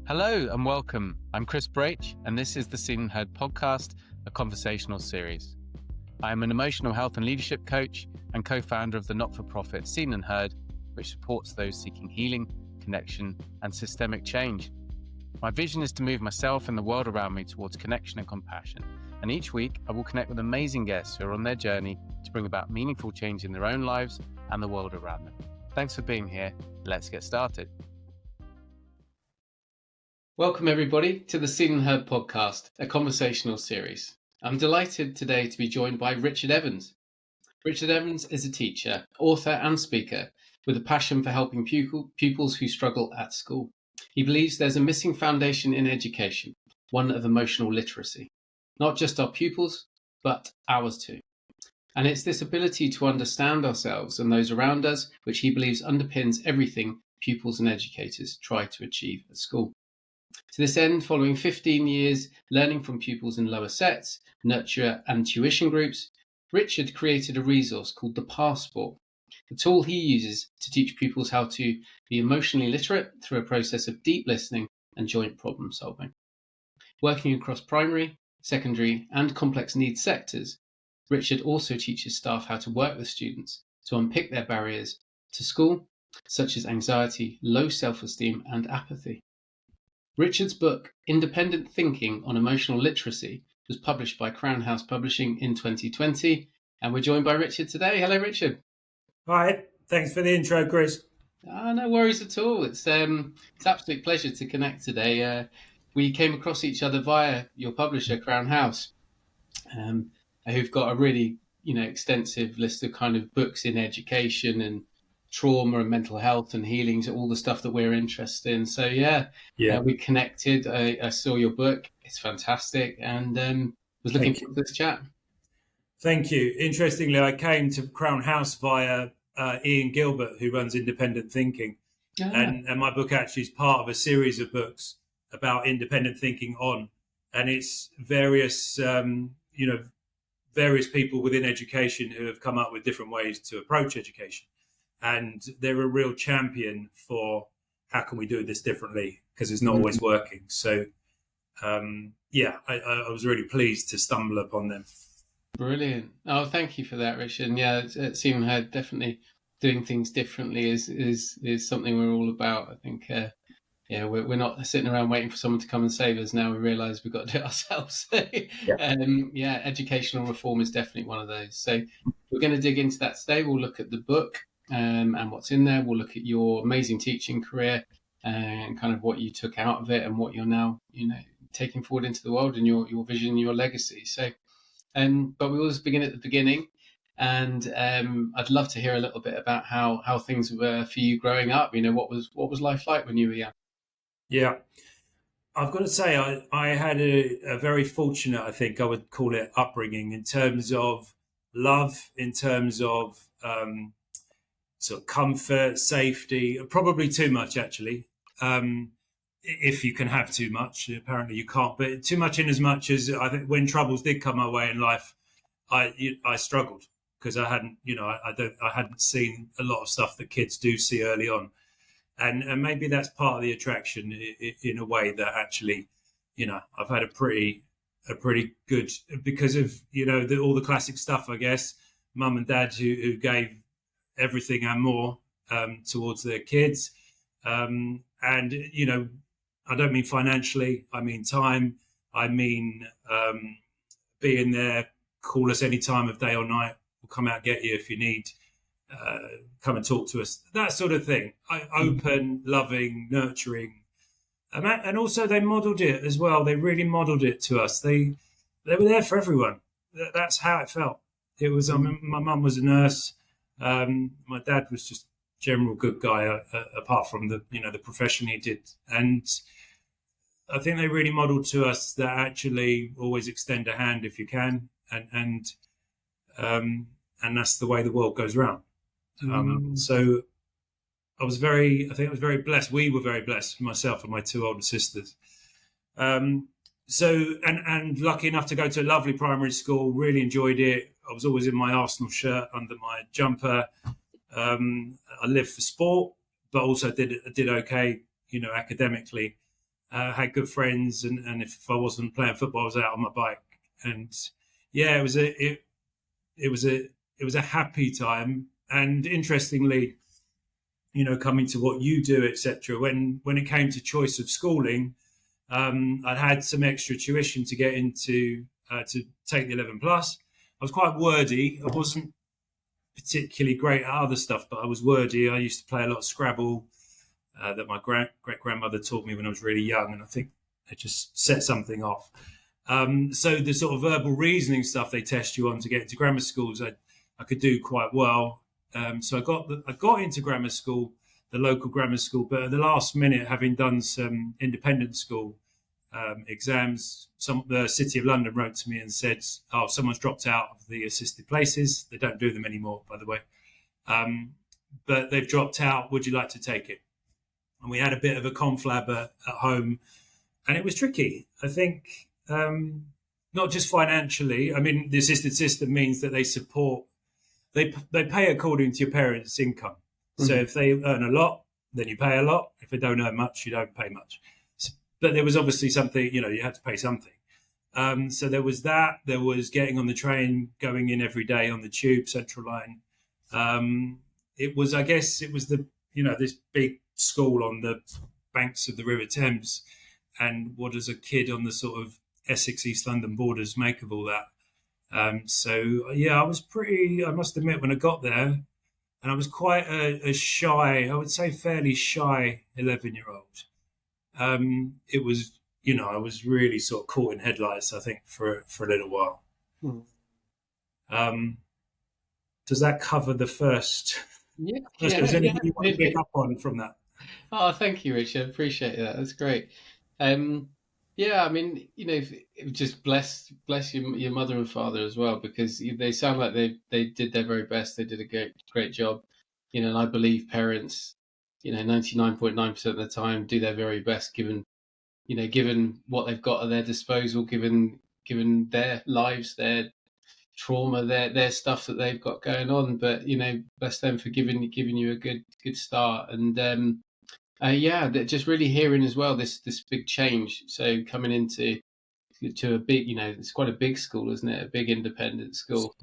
Hello and welcome. I'm Chris Braich, and this is the Seen and Heard Podcast, a conversational series. I am an emotional health and leadership coach and co-founder of the not-for-profit Seen and Heard, which supports those seeking healing, connection, and systemic change. My vision is to move myself and the world around me towards connection and compassion. And each week, I will connect with amazing guests who are on their journey to bring about meaningful change in their own lives and the world around them. Thanks for being here. Let's get started. Welcome everybody to the Seen and Heard Podcast, a conversational series. I'm delighted today to be joined by Richard Evans. Richard Evans is a teacher, author and speaker with a passion for helping pupils who struggle at school. He believes there's a missing foundation in education, one of emotional literacy. Not just our pupils, but ours too. And it's this ability to understand ourselves and those around us, which he believes underpins everything pupils and educators try to achieve at school. To this end, following 15 years learning from pupils in lower sets, nurture and tuition groups, Richard created a resource called The Passport, a tool he uses to teach pupils how to be emotionally literate through a process of deep listening and joint problem solving. Working across primary, secondary and complex needs sectors, Richard also teaches staff how to work with students to unpick their barriers to school, such as anxiety, low self-esteem and apathy. Richard's book, Independent Thinking on Emotional Literacy, was published by Crown House Publishing in 2020, and we're joined by Richard today. Hello, Richard. Hi, thanks for the intro, Chris. No worries at all. It's an absolute pleasure to connect today. We came across each other via your publisher, Crown House, who've got a really, extensive list of kind of books in education and trauma and mental health and healings, all the stuff that we're interested in. So we connected. I saw your book. It's fantastic, and was looking forward to this chat. Thank you. Interestingly, I came to Crown House via Ian Gilbert, who runs Independent Thinking. And my book actually is part of a series of books about independent thinking and it's various people within education who have come up with different ways to approach education. And they're a real champion for how can we do this differently, because it's not always working. So, I was really pleased to stumble upon them. Brilliant. Oh, thank you for that, Richard. And it seemed definitely doing things differently is something we're all about. I think, we're not sitting around waiting for someone to come and save us. Now we realise we've got to do it ourselves. Educational reform is definitely one of those. So we're going to dig into that today. We'll look at the book and what's in there. We'll look at your amazing teaching career and kind of what you took out of it and what you're now, taking forward into the world and your vision and your legacy. So, but we always begin at the beginning, and I'd love to hear a little bit about how things were for you growing up. What was life like when you were young? Yeah, I've got to say I had a very fortunate, I think I would call it, upbringing in terms of love, in terms of sort of comfort, safety, probably too much actually. If you can have too much, apparently you can't, but too much in as much as I think when troubles did come my way in life, I struggled because I hadn't, I hadn't seen a lot of stuff that kids do see early on. And maybe that's part of the attraction in a way that actually, I've had a pretty good, because of, all the classic stuff, I guess, mum and dad who gave everything and more towards their kids. And, I don't mean financially, I mean time, I mean being there, call us any time of day or night, we'll come out, get you if you need, come and talk to us, that sort of thing. Open, loving, nurturing. And also they modelled it as well. They really modelled it to us. They were there for everyone. That's how it felt. It was, my mum was a nurse. My dad was just general good guy, apart from the profession he did. And I think they really modelled to us that actually always extend a hand if you can. And that's the way the world goes round. So I was very blessed. We were very blessed, myself and my two older sisters. So lucky enough to go to a lovely primary school, really enjoyed it. I was always in my Arsenal shirt under my jumper. I lived for sport, but also did okay, academically. Had good friends, and if I wasn't playing football, I was out on my bike. And yeah, it was a happy time. And interestingly, coming to what you do, etc. When it came to choice of schooling, I'd had some extra tuition to get into to take the 11 plus. I was quite wordy. I wasn't particularly great at other stuff, but I was wordy. I used to play a lot of Scrabble that my great grandmother taught me when I was really young, and I think it just set something off. So the sort of verbal reasoning stuff they test you on to get into grammar schools, I could do quite well. So I got into grammar school, the local grammar school, but at the last minute, having done some independent school exams, the City of London wrote to me and said, "Oh, someone's dropped out of the assisted places. They don't do them anymore, by the way, but they've dropped out. Would you like to take it?" And we had a bit of a conflab at home, and it was tricky. I think not just financially. I mean, the assisted system means that they support. They pay according to your parents' income. Mm-hmm. So if they earn a lot, then you pay a lot. If they don't earn much, you don't pay much. But there was obviously something, you had to pay something. So there was that. There was getting on the train, going in every day on the tube, Central Line. It was this big school on the banks of the River Thames. And what does a kid on the sort of Essex, East London borders make of all that? I was I must admit, when I got there, and I was quite a shy, I would say fairly shy 11-year-old. It was, I was really sort of caught in headlights, I think, for a little while. Does that cover the first? Yeah. Was anything you want to pick up on from that? Oh, thank you, Richard. Appreciate that. That's great. I mean, just bless your mother and father as well, because they sound like they did their very best. They did a great job, and I believe parents, 99.9% of the time do their very best, given what they've got at their disposal, given their lives, their trauma, their stuff that they've got going on. But bless them for giving you a good start. And just really hearing as well this big change. So coming into a big, it's quite a big school, isn't it? A big independent school.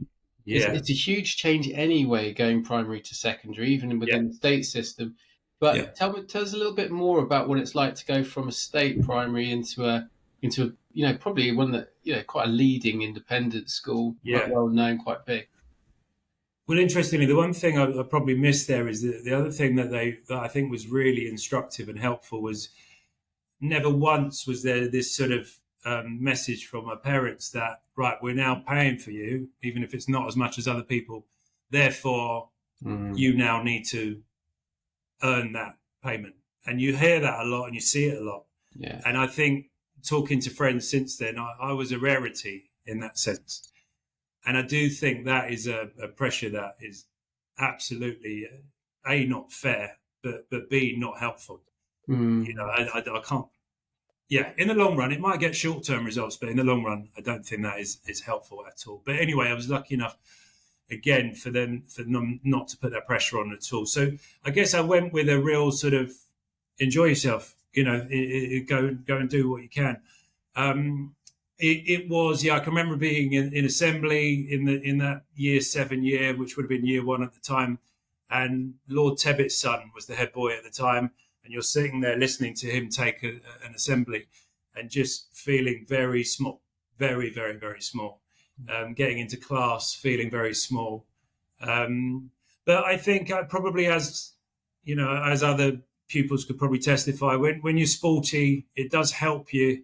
Yeah, it's a huge change anyway, going primary to secondary, even within the state system. But tell us a little bit more about what it's like to go from a state primary into a probably one that quite a leading independent school, quite well known, quite big. Well, interestingly, the one thing I probably missed there is the other thing that I think was really instructive and helpful was never once was there this sort of message from my parents that, right, we're now paying for you, even if it's not as much as other people. Therefore, you now need to earn that payment. And you hear that a lot and you see it a lot. Yeah. And I think talking to friends since then, I was a rarity in that sense. And I do think that is a pressure that is absolutely, A, not fair, but B, not helpful. I can't. Yeah, in the long run, it might get short-term results, but in the long run, I don't think that is helpful at all. But anyway, I was lucky enough, again, for them not to put that pressure on at all. So I guess I went with a real sort of enjoy yourself, go and do what you can. It was, I can remember being in assembly in that year 7 year, which would have been year 1 at the time. And Lord Tebbett's son was the head boy at the time. And you're sitting there listening to him take an assembly and just feeling very small, very, very, very small. Getting into class, feeling very small. But I think probably as other pupils could probably testify, when you're sporty, it does help you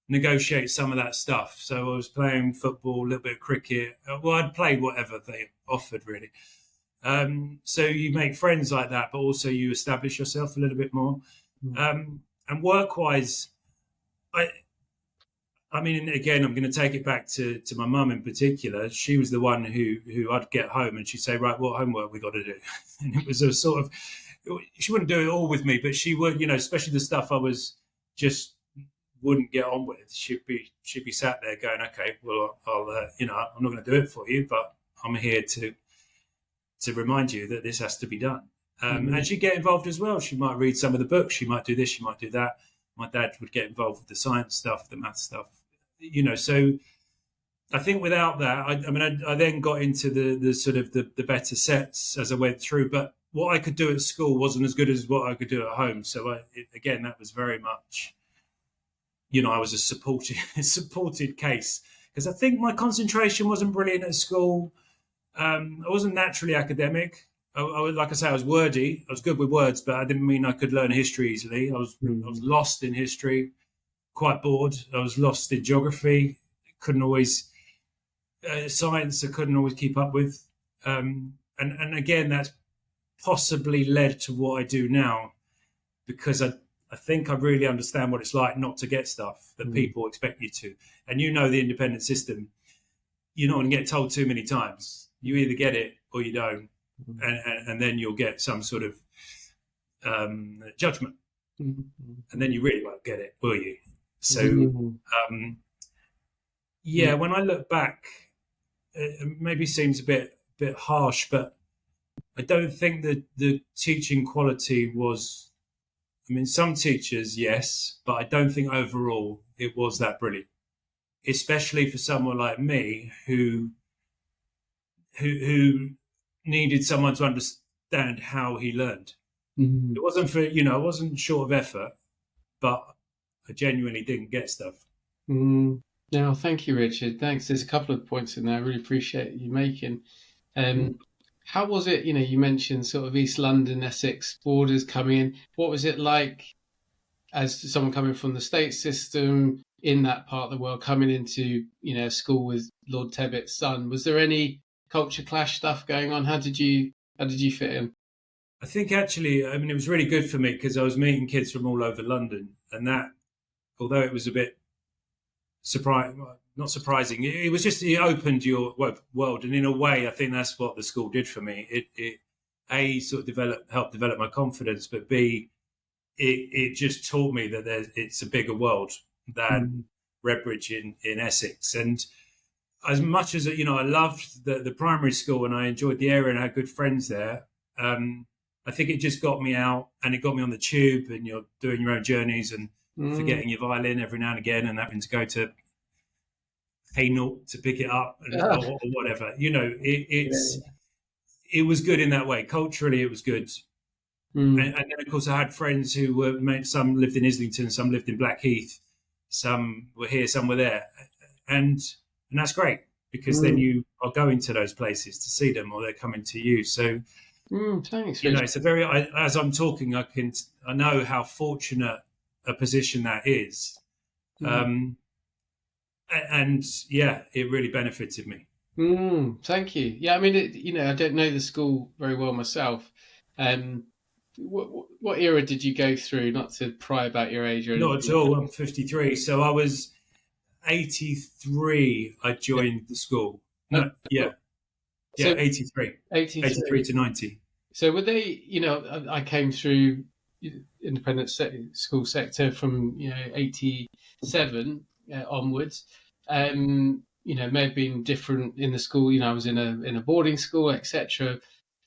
negotiate some of that stuff. So I was playing football, a little bit of cricket. Well, I'd played whatever they offered, really. So you make friends like that, but also you establish yourself a little bit more. And work-wise, I mean, again, I'm going to take it back to my mum in particular. She was the one who I'd get home and she'd say, right, what homework we got to do? And it was a sort of, she wouldn't do it all with me, but she would, especially the stuff I was just wouldn't get on with. She'd be sat there going, okay, well, I'll I'm not going to do it for you, but I'm here to remind you that this has to be done. And she'd get involved as well. She might read some of the books. She might do this. She might do that. My dad would get involved with the science stuff, the math stuff, so I think without that, I then got into the sort of the better sets as I went through, but what I could do at school wasn't as good as what I could do at home. So again, that was very much, I was a supported case, because I think my concentration wasn't brilliant at school. I wasn't naturally academic. Like I say, I was wordy. I was good with words, but I didn't mean I could learn history easily. I was lost in history, quite bored. I was lost in geography. Couldn't always science. I couldn't always keep up with. And again, that's possibly led to what I do now, because I think I really understand what it's like not to get stuff that people expect you to. And the independent system, you're not going to get told too many times. You either get it or you don't. And then you'll get some sort of judgment. And then you really won't get it, will you? So, when I look back, it maybe seems a bit harsh, but I don't think that the teaching quality was, some teachers, yes, but I don't think overall it was that brilliant, especially for someone like me who needed someone to understand how he learned. It wasn't for, I wasn't short of effort, but I genuinely didn't get stuff. Now, thank you, Richard. Thanks. There's a couple of points in there I really appreciate you making. How was it, you mentioned sort of East London, Essex borders coming in. What was it like as someone coming from the state system in that part of the world, coming into, school with Lord Tebbett's son? Was there any culture clash stuff going on? How did you fit in? I think actually, it was really good for me because I was meeting kids from all over London, and that, although it was a bit not surprising, it was just, it opened your world, and in a way, I think that's what the school did for me. It A, sort of helped develop my confidence, but B, it just taught me that it's a bigger world than Redbridge in Essex. And as much as I loved the primary school and I enjoyed the area and I had good friends there, I think it just got me out, and it got me on the tube, and you're doing your own journeys and forgetting your violin every now and again and having to go to Hainault to pick it up or whatever. It was good in that way. Culturally, it was good. And then, of course, I had friends who were, some lived in Islington, some lived in Blackheath, some were here, some were there. And that's great, because then you are going to those places to see them, or they're coming to you. So, thanks. It's a very, as I'm talking, I know how fortunate a position that is. And it really benefited me. Thank you. Yeah, I don't know the school very well myself. What era did you go through? Not to pry about your age or anything. Not at all. I'm 53, so I was 83. I joined the school. No, so 83 to 90. So were they? I came through independent school sector from 87 onwards. May have been different in the school. I was in a boarding school, etc.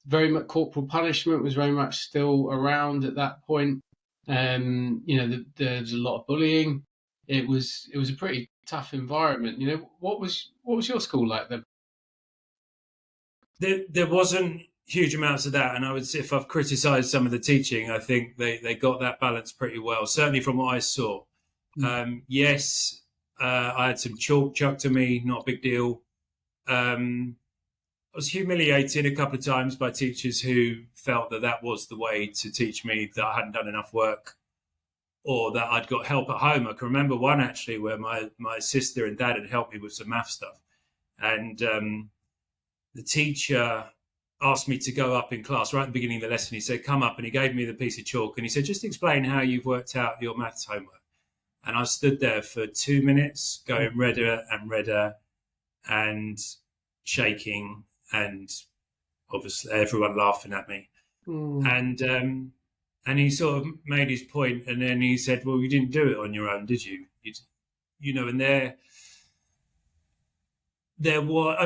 Very much corporal punishment was very much still around at that point. There was a lot of bullying. It was a pretty tough environment. What was your school like then? There wasn't huge amounts of that, and I would say, if I've criticised some of the teaching, I think they got that balance pretty well. Certainly from what I saw. Yes, I had some chalk chucked to me, not a big deal. I was humiliated a couple of times by teachers who felt that was the way to teach me, that I hadn't done enough work, or that I'd got help at home. I can remember one actually where my sister and dad had helped me with some math stuff, and the teacher asked me to go up in class right at the beginning of the lesson. He said, come up, and he gave me the piece of chalk, and he said, just explain how you've worked out your maths homework. And I stood there for 2 minutes going redder and redder and shaking, and obviously everyone laughing at me. And he sort of made his point, and then he said, well, you didn't do it on your own, did you? And there was,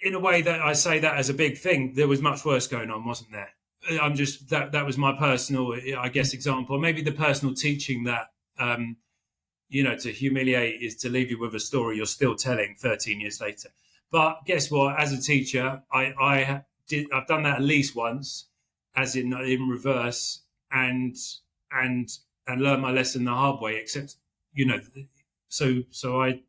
in a way that I say that as a big thing, there was much worse going on, wasn't there? I'm just, that was my personal, I guess, example, maybe the personal teaching that To humiliate is to leave you with a story you're still telling 13 years later. But guess what? As a teacher, I've done that at least once, as in reverse, and learned my lesson the hard way. Except, so I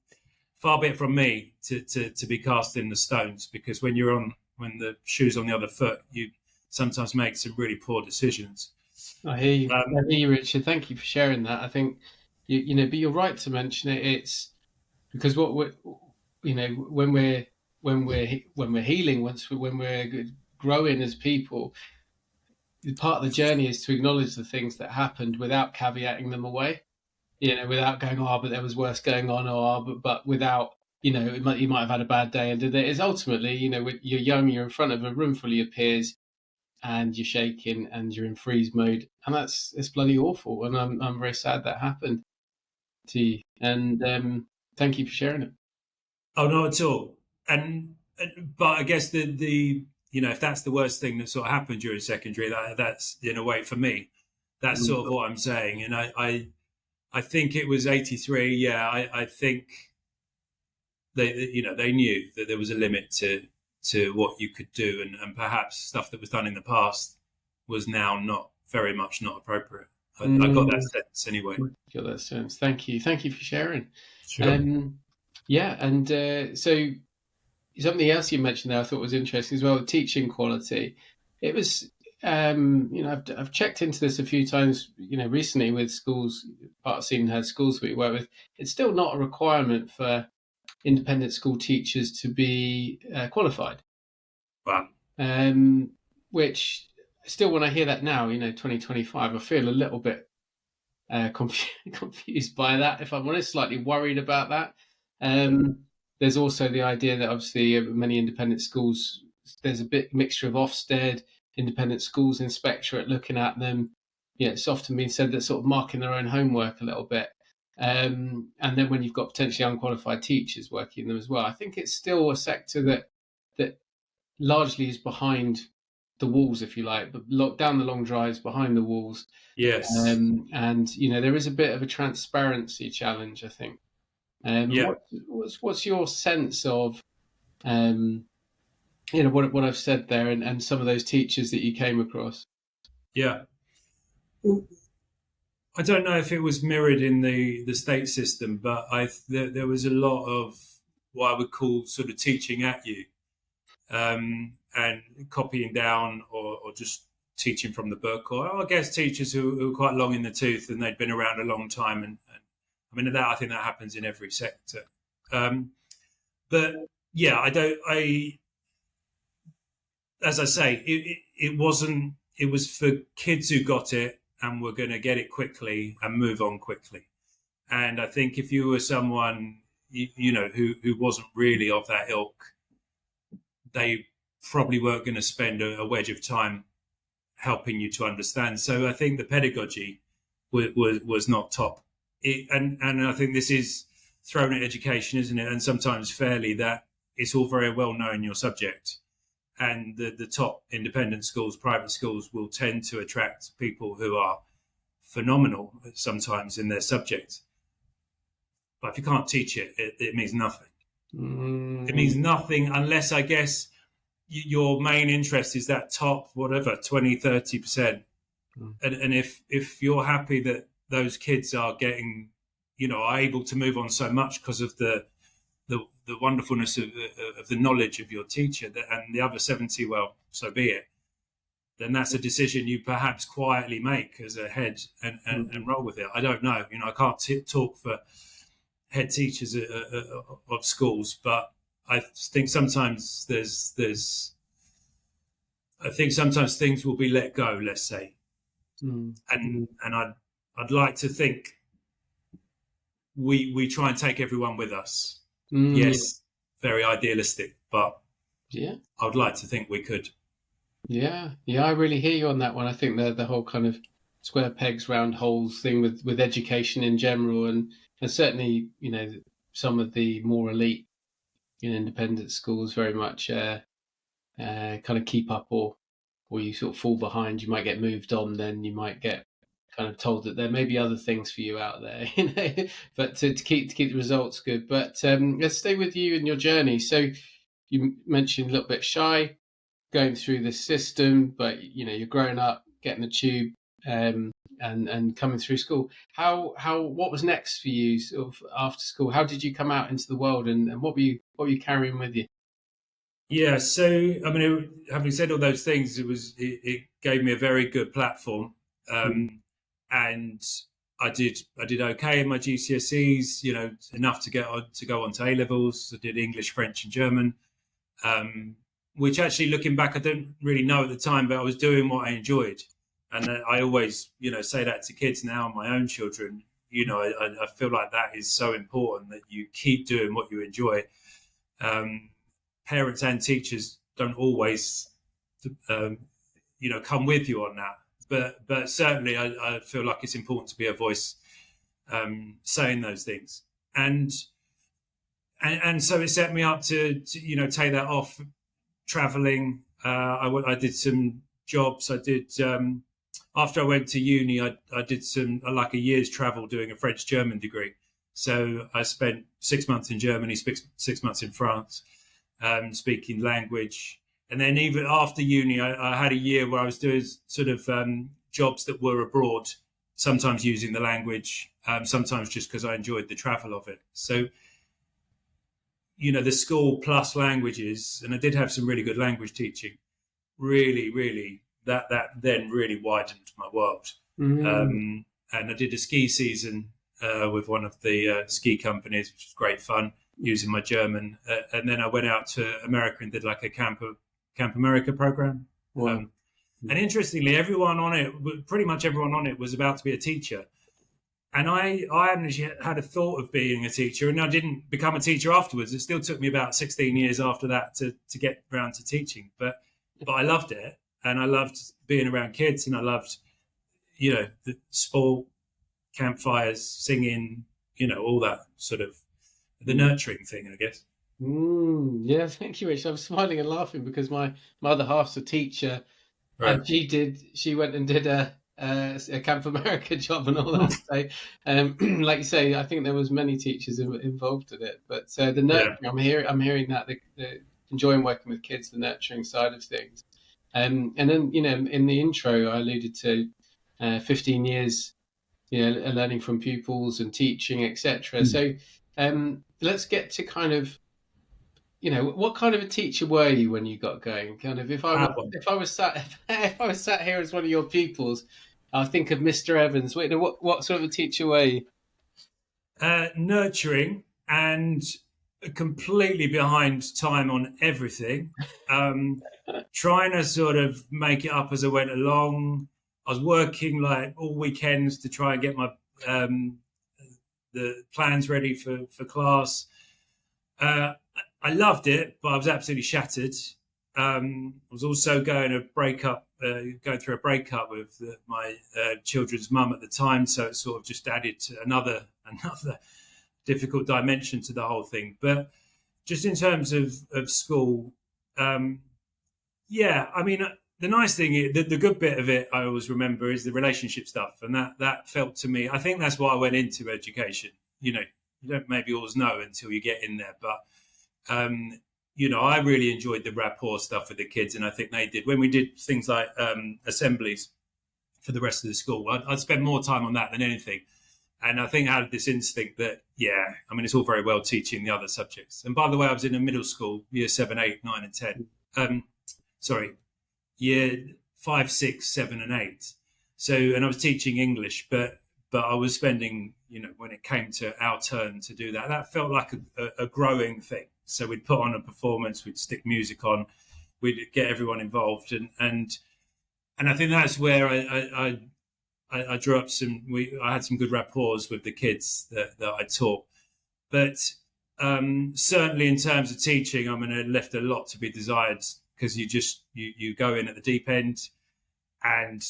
far be it from me to be cast in the stones, because when the shoe's on the other foot, you sometimes make some really poor decisions. I hear you. I hear you, Richard. Thank you for sharing that. I think but you're right to mention it. It's because what we're, when we're healing, when we're growing as people, part of the journey is to acknowledge the things that happened without caveating them away. Without going, but there was worse going on, but without, you might have had a bad day, and it's ultimately, you're young, you're in front of a room full of your peers, and you're shaking, and you're in freeze mode, and it's bloody awful, and I'm very sad that happened to you, and thank you for sharing it. Oh, no, at all. But I guess the if that's the worst thing that sort of happened during secondary, that's in a way for me, that's sort of what I'm saying, and I think it was 83. Yeah, I think they knew that there was a limit to what you could do, and perhaps stuff that was done in the past was now not appropriate. I got that sense anyway. Got that sense. Thank you for sharing. Sure. So something else you mentioned there I thought was interesting as well, teaching quality. It was I've checked into this a few times, recently with schools, part of seeing her schools we work with. It's still not a requirement for independent school teachers to be qualified. Wow. Which still, when I hear that now, 2025, I feel a little bit confused by that, if I'm honest, slightly worried about that. There's also the idea that obviously many independent schools, there's a bit mixture of Ofsted, independent schools inspectorate looking at them. It's often been said that sort of marking their own homework a little bit. And then when you've got potentially unqualified teachers working in them as well, I think it's still a sector that largely is behind the walls, if you like, but down the long drives, behind the walls. Yes. And there is a bit of a transparency challenge, I think. What's your sense of what I've said there, and some of those teachers that you came across? Yeah. Well, I don't know if it was mirrored in the state system, but there was a lot of what I would call sort of teaching at you, and copying down, or just teaching from the book, or I guess teachers who were quite long in the tooth and they'd been around a long time, and I think that happens in every sector. But yeah, as I say, it wasn't. It was for kids who got it and were going to get it quickly and move on quickly. And I think if you were someone who wasn't really of that ilk, they probably weren't going to spend a wedge of time helping you to understand. So I think the pedagogy was not top. And I think this is thrown at education, isn't it? And sometimes fairly, that it's all very well knowing your subject. And the top independent schools, private schools, will tend to attract people who are phenomenal sometimes in their subject. But if you can't teach it, it means nothing. It means nothing unless, I guess, your main interest is that top, whatever, 20, 30%. And if you're happy that those kids are getting, are able to move on so much because of the wonderfulness of the knowledge of your teacher, and the other 70, well, so be it, then that's a decision you perhaps quietly make as a head and roll with it. I don't know. I can't talk for head teachers of schools, but I think sometimes sometimes things will be let go, let's say. And I'd like to think we try and take everyone with us. Yes, very idealistic, but yeah, I would like to think we could. Yeah, I really hear you on that one. I think the whole kind of square pegs, round holes thing with education in general, and certainly, some of the more elite, independent schools very much kind of keep up, or you sort of fall behind. You might get moved on, then you might get kind of told that there may be other things for you out there, but to keep the results good. But let's stay with you and your journey. So you mentioned a little bit shy, going through the system, but you're growing up, getting the tube, and coming through school. What was next for you, sort of after school? How did you come out into the world, and what were you carrying with you? Yeah, so I mean, having said all those things, it gave me a very good platform, and I did okay in my GCSEs. Enough to go on to A levels. I did English, French, and German, which actually, looking back, I don't really know at the time, but I was doing what I enjoyed, and I always say that to kids now, my own children. I feel like that is so important, that you keep doing what you enjoy. Parents and teachers don't always, come with you on that. But certainly, I feel like it's important to be a voice saying those things. And so it set me up to take that off, traveling. I did some jobs. I did after I went to uni. I did some like a year's travel doing a French-German degree. So I spent 6 months in Germany, 6 months in France. Speaking language. And then even after uni, I had a year where I was doing sort of jobs that were abroad, sometimes using the language, sometimes just because I enjoyed the travel of it. So, the school plus languages, and I did have some really good language teaching, really, really, that then really widened my world. And I did a ski season with one of the ski companies, which was great fun, using my German, and then I went out to America and did like a Camp America program. Wow. And interestingly, pretty much everyone on it was about to be a teacher, and I hadn't had a thought of being a teacher, and I didn't become a teacher afterwards. It still took me about 16 years after that to get around to teaching, but I loved it, and I loved being around kids, and I loved the sport, campfires, singing, all that sort of the nurturing thing, I guess. Yeah, thank you, Rich. I'm smiling and laughing because my other half's a teacher, Right. and she went and did a Camp America job and all that. So, like you say, I think there was many teachers involved in it. But the nurturing, I'm hearing that the enjoying working with kids, the nurturing side of things. And then in the intro, I alluded to 15 years, learning from pupils and teaching, etc. So. Let's get to kind of, what kind of a teacher were you when you got going? Kind of, if I was sat here as one of your pupils, I think of Mr. Evans. What sort of a teacher were you? Nurturing and completely behind time on everything. Trying to sort of make it up as I went along. I was working like all weekends to try and get my the plans ready for class. I loved it, but I was absolutely shattered. I was also going through a breakup with my children's mum at the time, so it sort of just added to another difficult dimension to the whole thing. But just in terms of school, I mean, the nice thing, the good bit of it, I always remember, is the relationship stuff, and that felt to me. I think that's why I went into education. You don't maybe always know until you get in there, but I really enjoyed the rapport stuff with the kids, and I think they did. When we did things like assemblies for the rest of the school, I'd spend more time on that than anything. And I think I had this instinct that, it's all very well teaching the other subjects. And by the way, I was in a middle school, year 7, 8, 9, and 10. Year 5, 6, 7, and 8. So, and I was teaching English, but I was spending, when it came to our turn to do that, that felt like a growing thing. So we'd put on a performance, we'd stick music on, we'd get everyone involved, and I think that's where I drew up I had some good rapports with the kids that I taught. But certainly in terms of teaching, it left a lot to be desired, because you go in at the deep end, and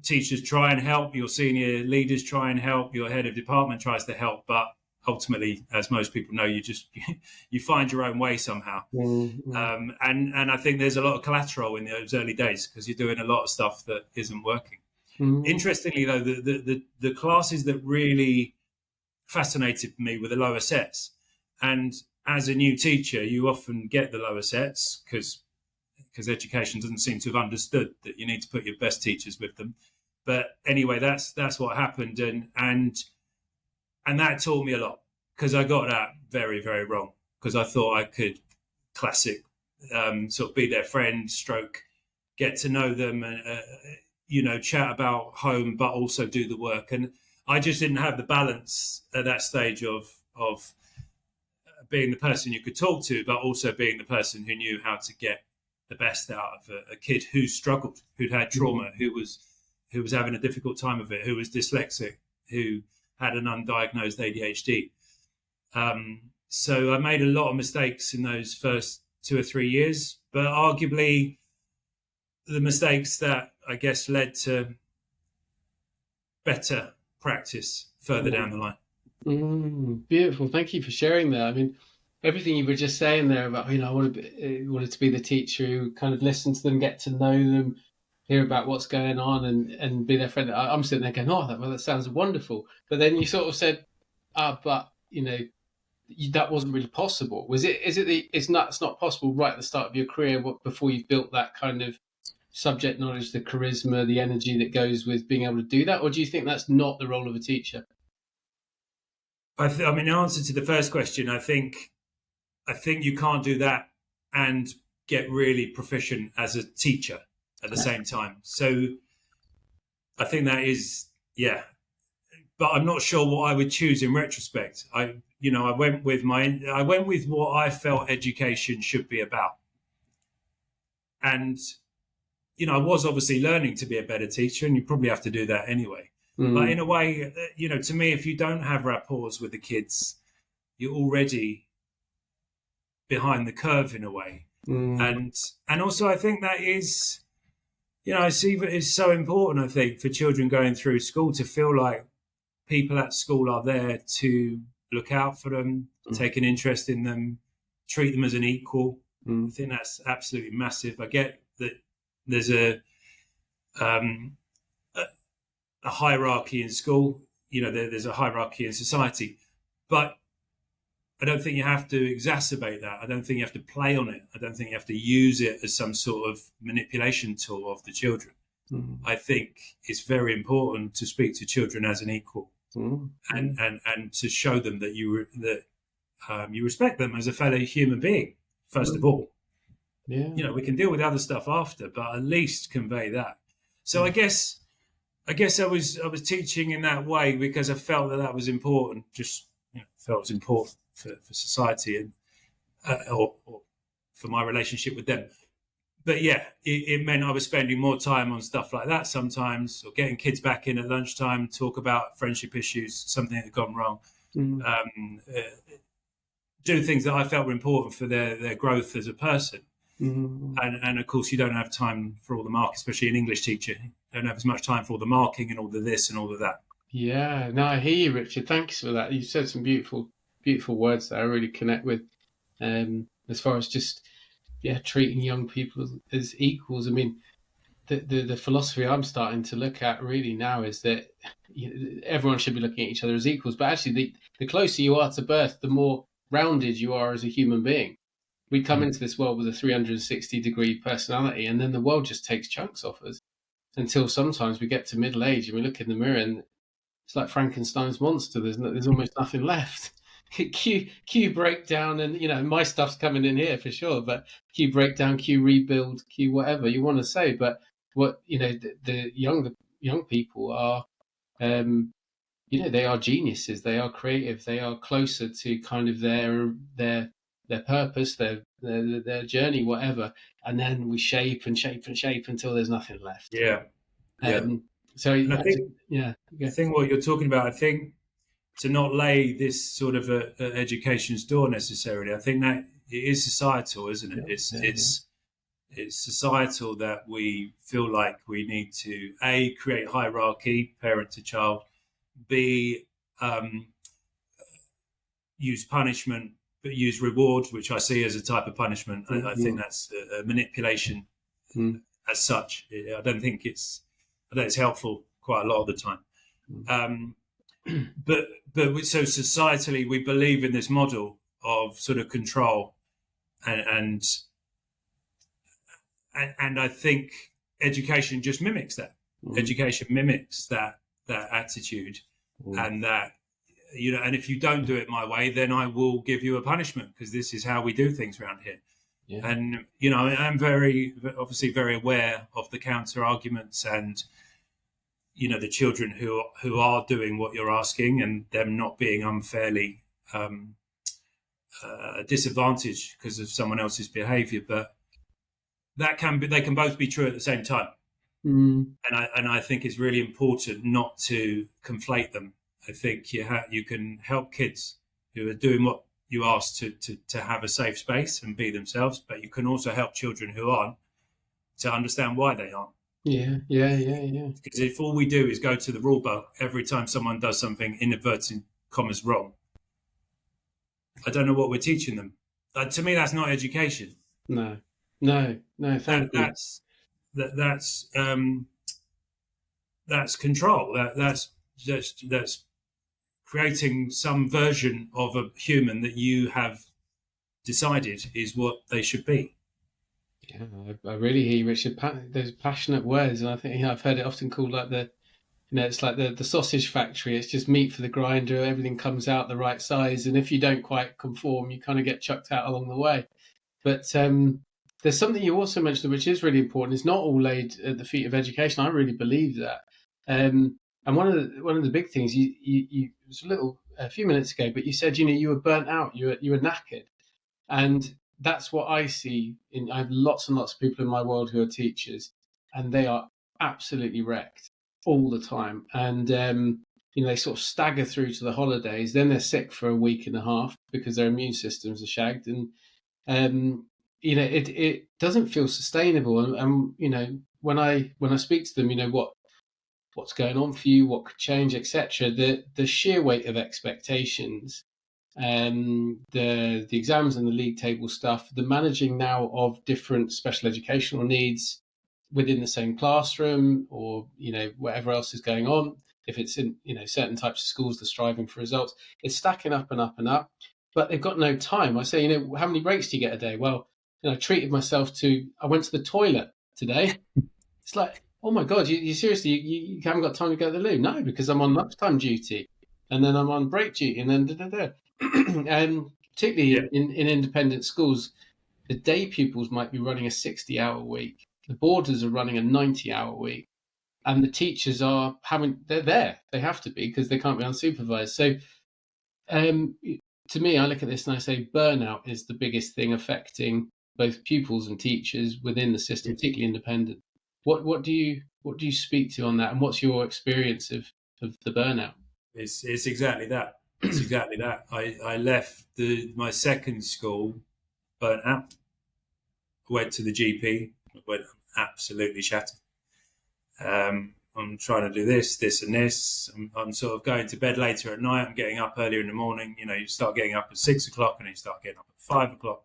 teachers try and help, your senior leaders try and help, your head of department tries to help, but ultimately, as most people know, you find your own way somehow. And I think there's a lot of collateral in those early days, because you're doing a lot of stuff that isn't working. Interestingly, though, the classes that really fascinated me were the lower sets. And as a new teacher, you often get the lower sets because education doesn't seem to have understood that you need to put your best teachers with them. But anyway, that's what happened, and that taught me a lot, because I got that very, very wrong, because I thought I could classic sort of be their friend, stroke, get to know them, and chat about home, but also do the work. And I just didn't have the balance at that stage of being the person you could talk to, but also being the person who knew how to get the best out of a kid who struggled, who'd had trauma, who was having a difficult time of it, who was dyslexic, who had an undiagnosed ADHD. So I made a lot of mistakes in those first 2 or 3 years, but arguably the mistakes that I guess led to better practice further down the line. Beautiful. Thank you for sharing that. I mean, everything you were just saying there about, I wanted to be the teacher who kind of listen to them, get to know them, hear about what's going on, and be their friend. I'm sitting there going, that sounds wonderful. But then you sort of said, but that wasn't really possible. It's not possible right at the start of your career, before you've built that kind of subject knowledge, the charisma, the energy that goes with being able to do that? Or do you think that's not the role of a teacher? I mean, in answer to the first question, I think you can't do that and get really proficient as a teacher at the same time. So I think that is, but I'm not sure what I would choose in retrospect. I went with what I felt education should be about. And, I was obviously learning to be a better teacher, and you probably have to do that anyway. But in a way, to me, if you don't have rapports with the kids, you're already behind the curve in a way. And also I think that is, it's so important, I think, for children going through school to feel like people at school are there to look out for them, take an interest in them, treat them as an equal. I think that's absolutely massive. I get that there's a hierarchy in school, there's a hierarchy in society, but I don't think you have to exacerbate that. I don't think you have to play on it. I don't think you have to use it as some sort of manipulation tool of the children. I think it's very important to speak to children as an equal, and to show them that you respect them as a fellow human being, first of all. Yeah. We can deal with other stuff after, but at least convey that. So I guess I was teaching in that way because I felt that was important. Just felt it was important for society and or for my relationship with them. But it meant I was spending more time on stuff like that sometimes, or getting kids back in at lunchtime, talk about friendship issues, something that had gone wrong, do things that I felt were important for their growth as a person. And of course, you don't have time for all the marking, especially an English teacher. You don't have as much time for all the marking and all the this and all of that. Yeah, no, I hear you, Richard. Thanks for that. You said some beautiful words that I really connect with. As far as just treating young people as equals. I mean, the philosophy I'm starting to look at really now is that everyone should be looking at each other as equals. But actually, the closer you are to birth, the more rounded you are as a human being. We come into this world with a 360-degree personality, and then the world just takes chunks off us until sometimes we get to middle age and we look in the mirror and it's like Frankenstein's monster. There's almost nothing left. Q breakdown, and my stuff's coming in here for sure, but Q breakdown, Q rebuild, Q whatever you want to say. But what the young people are, they are geniuses. They are creative. They are closer to kind of their purpose, their journey, whatever. And then we shape and shape and shape until there's nothing left. So I think what you're talking about, I think, to not lay this sort of education's door necessarily. I think that it is societal, isn't it? It's societal that we feel like we need to A, create hierarchy, parent to child, B, use punishment, but use reward, which I see as a type of punishment. I think that's a manipulation as such. I don't think it's That is helpful quite a lot of the time. But so societally, we believe in this model of sort of control, and I think education just mimics that. Education mimics that attitude, and that, and if you don't do it my way, then I will give you a punishment, because this is how we do things around here. Yeah. And I'm obviously very aware of the counter arguments, and the children who are doing what you're asking, and them not being unfairly disadvantaged because of someone else's behaviour. But they can both be true at the same time. And I think it's really important not to conflate them. I think you can help kids who are doing what you ask to have a safe space and be themselves, but you can also help children who aren't to understand why they aren't. Yeah. Because if all we do is go to the rule book every time someone does something in inverted commas wrong, I don't know what we're teaching them. To me, that's not education. No. Thank you. That's control. That's creating some version of a human that you have decided is what they should be. Yeah, I really hear you, Richard. Those passionate words, and I think I've heard it often called like it's like the sausage factory. It's just meat for the grinder. Everything comes out the right size, and if you don't quite conform, you kind of get chucked out along the way. But there's something you also mentioned, which is really important. It's not all laid at the feet of education. I really believe that. And one of the big things you it was a few minutes ago, but you said you were burnt out, you were knackered, and that's what I see. I have lots and lots of people in my world who are teachers, and they are absolutely wrecked all the time. And they sort of stagger through to the holidays, then they're sick for a week and a half because their immune systems are shagged, and it doesn't feel sustainable. And when I speak to them, what's going on for you, what could change, etc. The sheer weight of expectations, the exams and the league table stuff, the managing now of different special educational needs within the same classroom, or whatever else is going on. If it's in certain types of schools, they're striving for results. It's stacking up and up and up, but they've got no time. I say, how many breaks do you get a day? Well, I treated myself to. I went to the toilet today. It's like, oh my God, you seriously, you haven't got time to go to the loo? No, because I'm on lunchtime duty, and then I'm on break duty, and then and particularly in independent schools, the day pupils might be running a 60-hour week. The boarders are running a 90-hour week, and the teachers they're there. They have to be, because they can't be unsupervised. So to me, I look at this and I say burnout is the biggest thing affecting both pupils and teachers within the system, particularly independent. What do you speak to on that, and what's your experience of the burnout? It's exactly that. It's exactly that. I left my second school burnt out. Went to the GP. Went absolutely shattered. I'm trying to do this, and this. I'm sort of going to bed later at night. I'm getting up earlier in the morning. You start getting up at 6 o'clock, and then you start getting up at 5 o'clock.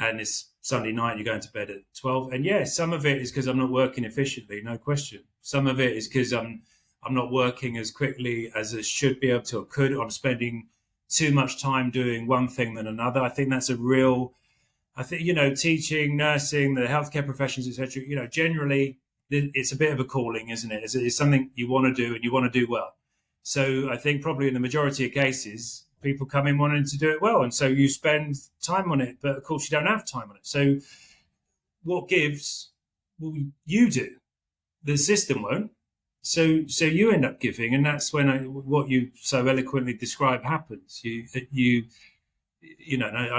And it's Sunday night, you're going to bed at 12. And some of it is because I'm not working efficiently, no question. Some of it is because I'm not working as quickly as I should be able to or could. I'm spending too much time doing one thing than another. I think that's teaching, nursing, the healthcare professions, etc. Generally, it's a bit of a calling, isn't it? It's something you want to do, and you want to do well. So I think probably in the majority of cases, people come in wanting to do it well, and so you spend time on it, but of course you don't have time on it. So what gives? Well, you do. The system won't. So you end up giving, and that's when what you so eloquently describe happens. I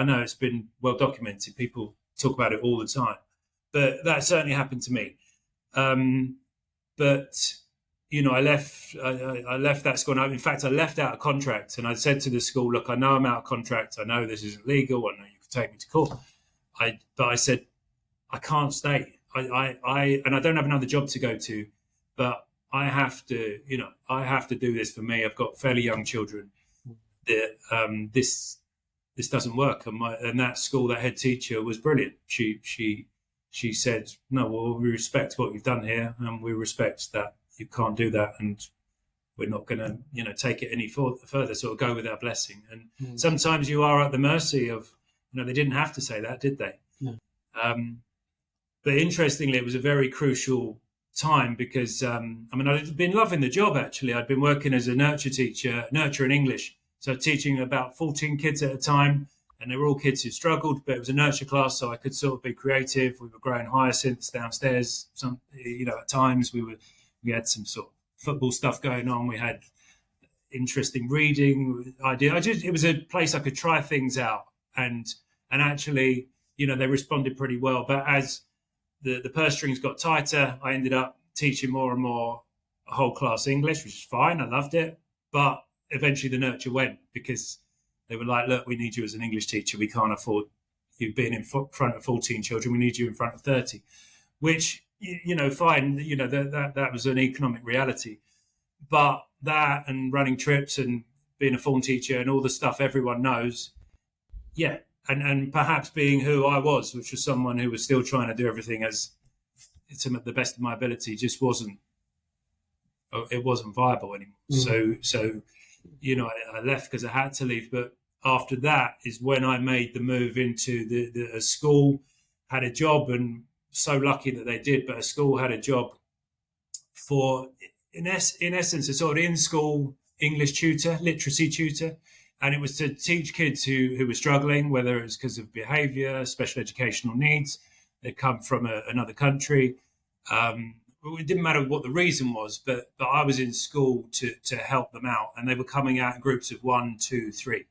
know it's been well documented. People talk about it all the time, but that certainly happened to me. But I left that school. In fact, I left out a contract, and I said to the school, "Look, I know I'm out of contract. I know this isn't legal. I know you could take me to court." But I said, "I can't stay. I don't have another job to go to, but I have to. I have to do this for me. I've got fairly young children. This doesn't work." And that school, that head teacher was brilliant. She said, "No, well, we respect what you've done here, and we respect that you can't do that, and we're not going to, take it any further, sort of go with our blessing. And sometimes you are at the mercy of, they didn't have to say that, did they? No. But interestingly, it was a very crucial time because, I'd been loving the job, actually. I'd been working as a nurture teacher, nurture in English. So teaching about 14 kids at a time, and they were all kids who struggled, but it was a nurture class, so I could sort of be creative. We were growing hyacinths downstairs. At times we had some sort of football stuff going on. We had interesting reading idea. It was a place I could try things out, and actually, they responded pretty well. But as the purse strings got tighter, I ended up teaching more and more whole class English, which is fine. I loved it. But eventually the nurture went because they were like, look, we need you as an English teacher. We can't afford you being in front of 14 children. We need you in front of 30, which, fine. That was an economic reality. But that and running trips and being a form teacher and all the stuff everyone knows, yeah. And perhaps being who I was, which was someone who was still trying to do everything as to the best of my ability, just wasn't viable anymore. So I left because I had to leave. But after that is when I made the move into a school, had a job, and so lucky that they did, but a school had a job for, in essence, a sort of in-school English tutor, literacy tutor. And it was to teach kids who were struggling, whether it was because of behaviour, special educational needs. They'd come from another country. It didn't matter what the reason was, but I was in school to help them out. And they were coming out in groups of 1, 2, 3.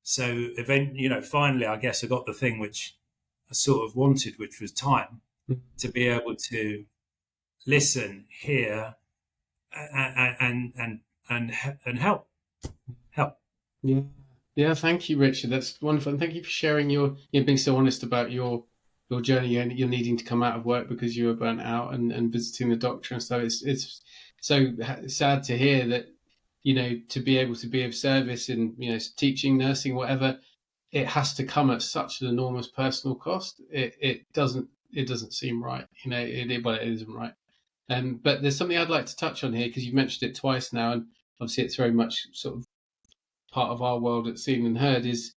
So finally, I guess I got the thing which I sort of wanted, which was time to be able to listen, hear, and help. Yeah. Thank you, Richard. That's wonderful, and thank you for sharing your being so honest about your journey and you're needing to come out of work because you were burnt out and visiting the doctor and stuff. It's so sad to hear that, to be able to be of service in, teaching, nursing, whatever, it has to come at such an enormous personal cost. It doesn't seem right. It isn't right. But there's something I'd like to touch on here because you've mentioned it twice now, and obviously it's very much sort of part of our world at Seen and Heard is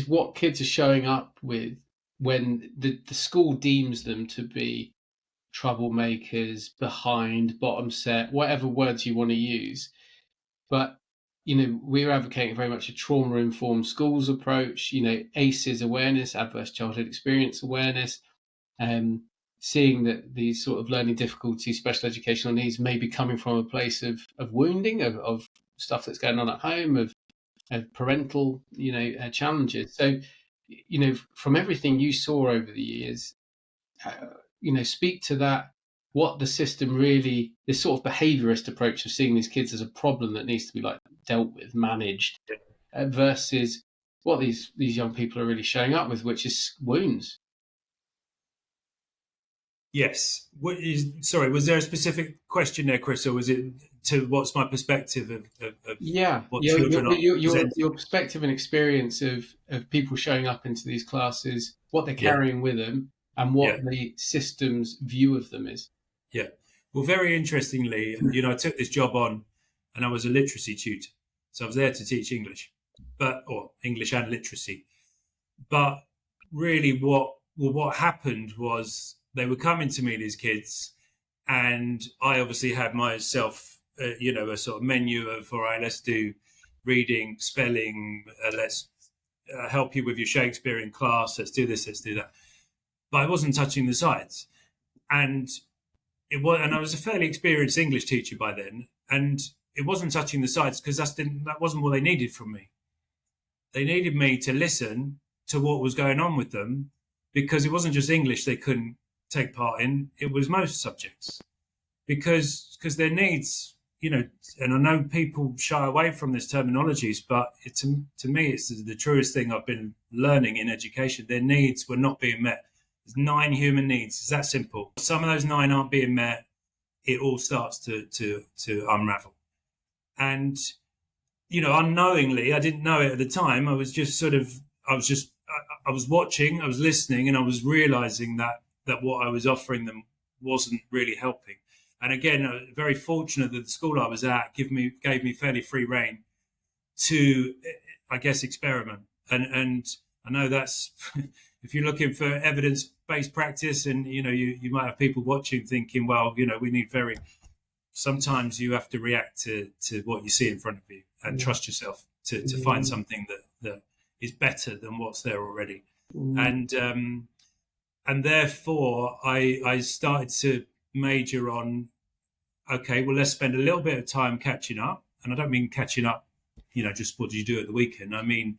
what kids are showing up with when the school deems them to be troublemakers, behind, bottom set, whatever words you want to use. But, we're advocating very much a trauma-informed schools approach, ACEs awareness, adverse childhood experience awareness, seeing that these sort of learning difficulties, special educational needs may be coming from a place of wounding, of stuff that's going on at home, of parental, challenges. So, from everything you saw over the years, speak to that, what the system really, this sort of behaviourist approach of seeing these kids as a problem that needs to be dealt with, managed, versus what these young people are really showing up with, which is wounds. Yes. Sorry, was there a specific question there, Chris, or was it to what's my perspective of what children are your perspective and experience of people showing up into these classes, what they're carrying with them, and what the system's view of them is? Yeah. Well, very interestingly, I took this job on and I was a literacy tutor. So I was there to teach English, or English and literacy. But really what happened was they were coming to me, these kids, and I obviously had myself, a sort of menu of, all right, let's do reading, spelling, let's help you with your Shakespeare in class, let's do this, let's do that. But I wasn't touching the sides. And I was a fairly experienced English teacher by then, and it wasn't touching the sides because that wasn't what they needed from me. They needed me to listen to what was going on with them, because it wasn't just English they couldn't take part in, it was most subjects. Because their needs, and I know people shy away from this terminologies, but to me, it's the truest thing I've been learning in education. Their needs were not being met. There's 9 human needs. It's that simple. Some of those 9 aren't being met. It all starts to unravel. And, unknowingly, I didn't know it at the time. I was watching, I was listening, and I was realizing that what I was offering them wasn't really helping. And again, very fortunate that the school I was at gave me fairly free rein to, I guess, experiment. And I know that's if you're looking for evidence-based practice, and you might have people watching thinking, well, we need sometimes you have to react to what you see in front of you and trust yourself to find something that is better than what's there already. And therefore I started to major on, okay, well, let's spend a little bit of time catching up. And I don't mean catching up, just what did you do at the weekend? I mean,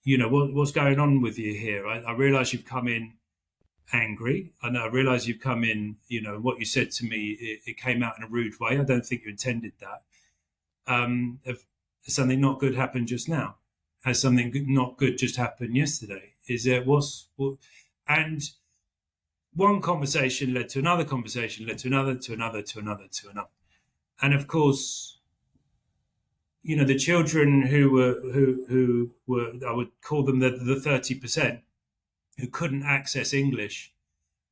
what's going on with you here? I realize you've come in angry. And I realize you've come in, what you said to me, it came out in a rude way. I don't think you intended that. Has something not good happened just now? Has something not good just happened yesterday? And one conversation led to another conversation, led to another, to another, to another, to another. And of course, the children who were, I would call them the 30%, who couldn't access English,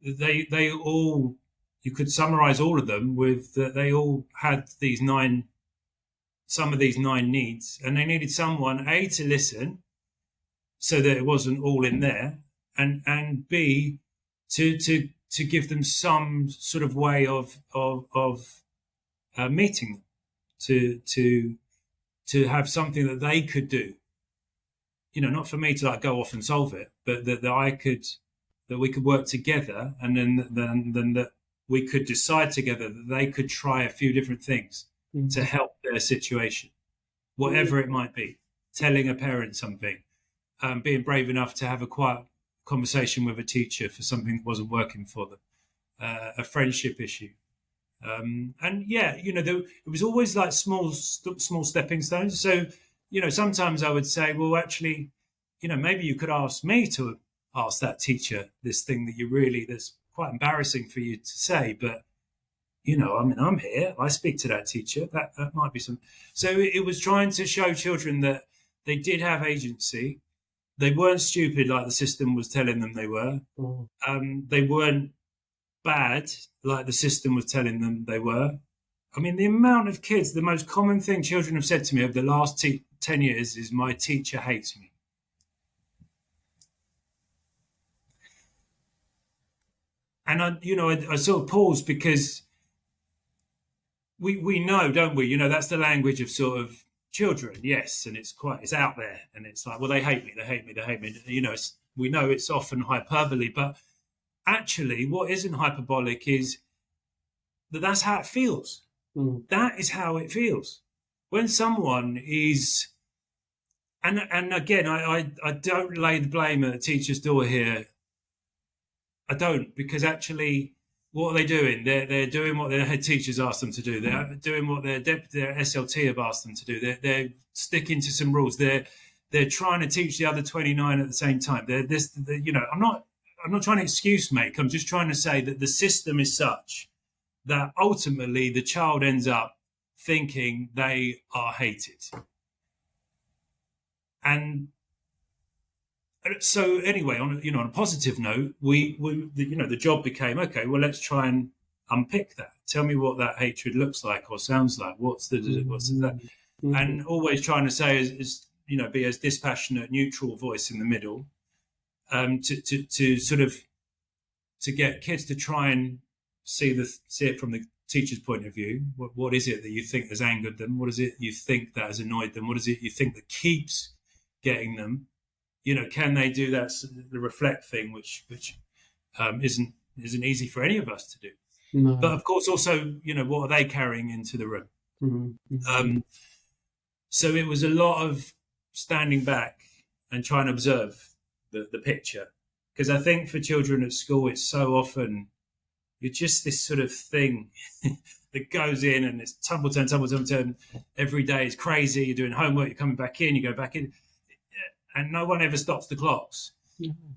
they all, you could summarize all of them with that they all had some of these 9 needs, and they needed someone, A, to listen so that it wasn't all in there, and B, to give them some sort of way of meeting them, to have something that they could do. Not for me to go off and solve it, but that we could work together, and then that we could decide together that they could try a few different things to help their situation, whatever it might be. Telling a parent something, being brave enough to have a quiet conversation with a teacher for something that wasn't working for them, a friendship issue. It was always like small stepping stones. So, sometimes I would say, well, actually, maybe you could ask me to ask that teacher this thing that's quite embarrassing for you to say, but, I'm here, I speak to that teacher, that might be some. So it was trying to show children that they did have agency. They weren't stupid like the system was telling them they were. They weren't bad like the system was telling them they were. I mean, the amount of kids, the most common thing children have said to me over the last 10 years is, my teacher hates me. And I sort of pause, because we know, don't we? That's the language of sort of children, yes, and it's out there, and it's like, well, they hate me. We know it's often hyperbole, but actually, what isn't hyperbolic is that's how it feels. That is how it feels when someone is. And again, I don't lay the blame at the teacher's door here. I don't, because actually, what are they doing? They're doing what their head teachers asked them to do. They're doing what their SLT have asked them to do. They're sticking to some rules. They're trying to teach the other 29 at the same time. I'm not trying to excuse make. I'm just trying to say that the system is such that ultimately the child ends up thinking they are hated. And so anyway, on a positive note, the job became, okay, well, let's try and unpick that. Tell me what that hatred looks like or sounds like. What's that? And always trying to say is be as dispassionate, neutral voice in the middle, to get kids to try and see it from the teacher's point of view. What is it that you think has angered them? What is it you think that has annoyed them? What is it you think that keeps getting them? Can they do that, the reflect thing, which isn't easy for any of us to do. No. But of course, also, what are they carrying into the room? So it was a lot of standing back and trying to observe the picture, because I think for children at school, it's so often you're just this sort of thing that goes in, and it's tumble turn every day. It's crazy. You're doing homework, you're coming back in, you go back in. And no one ever stops the clocks.